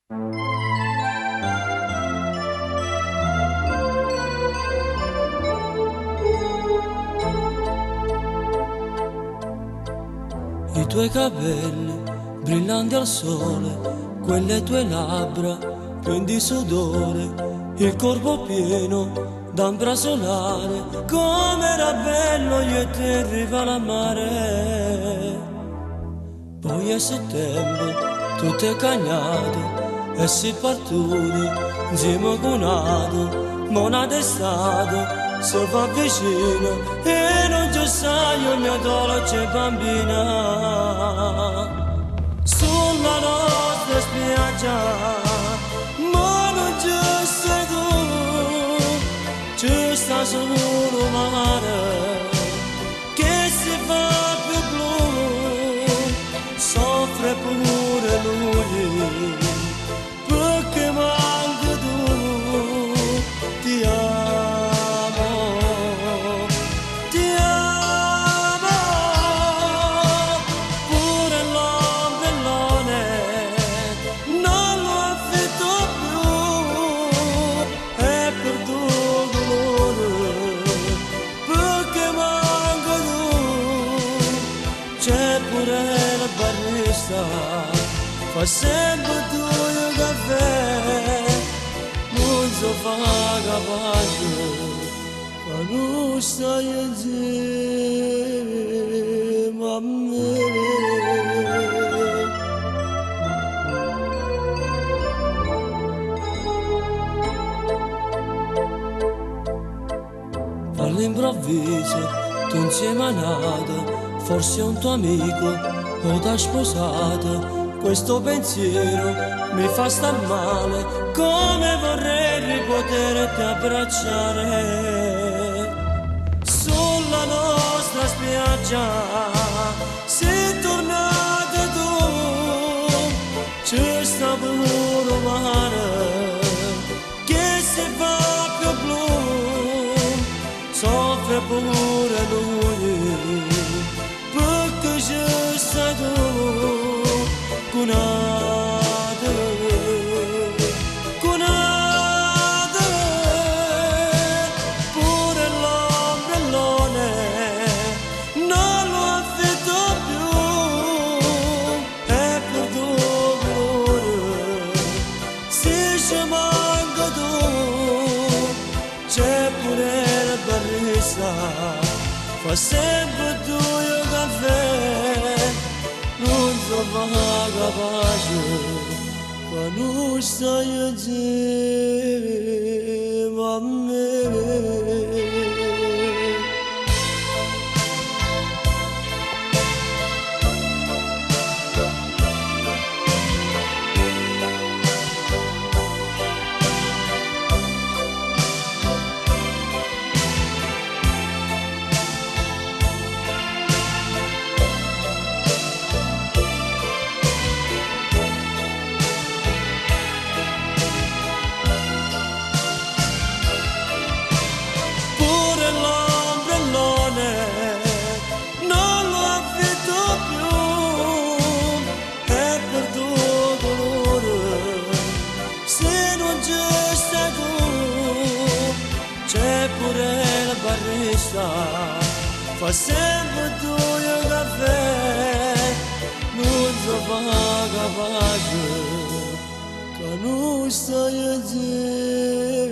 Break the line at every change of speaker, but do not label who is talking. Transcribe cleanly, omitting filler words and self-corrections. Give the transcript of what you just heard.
I tuoi capelli brillanti al sole, quelle tue labbra piene di sudore, il corpo pieno d'ambra solare, come era bello io e te arrivare al mare. Poi è settembre, tutte cagnate, e si partuti insieme con nato, mona d'estate se va vicino e non ci sai io mia dolce bambina. Sulla nostra spiaggia ma non ci sei tu, ci sta solo mare che si fa più blu, soffre pure lui perché manca tu. Ti amo, ti amo, pure l'ombrellone non lo affitto più, è per tuo dolore, perché manca tu. C'è pure la barista, fa sempre tu il caffè, non so fa capace, ma non stai insieme a me. All'improvviso tu insieme a nata, forse un tuo amico o t'ha sposato. Questo pensiero mi fa star male, come vorrei poterti abbracciare. Sulla nostra spiaggia sei tornata tu, c'è sta pure mare che si fa più blu, soffre pure lui perché c'è sta tu. Cunate, cunate, pure l'ombrellone non lo affitto più, è per tuo dolore, se ci manca tu. C'è pure la barista, fa sempre tu il caffè, non so fa capace, ma non stai insieme a me. C'è pure la barista, fa sempre tu il caffè, non so fa capace, che non stai insieme.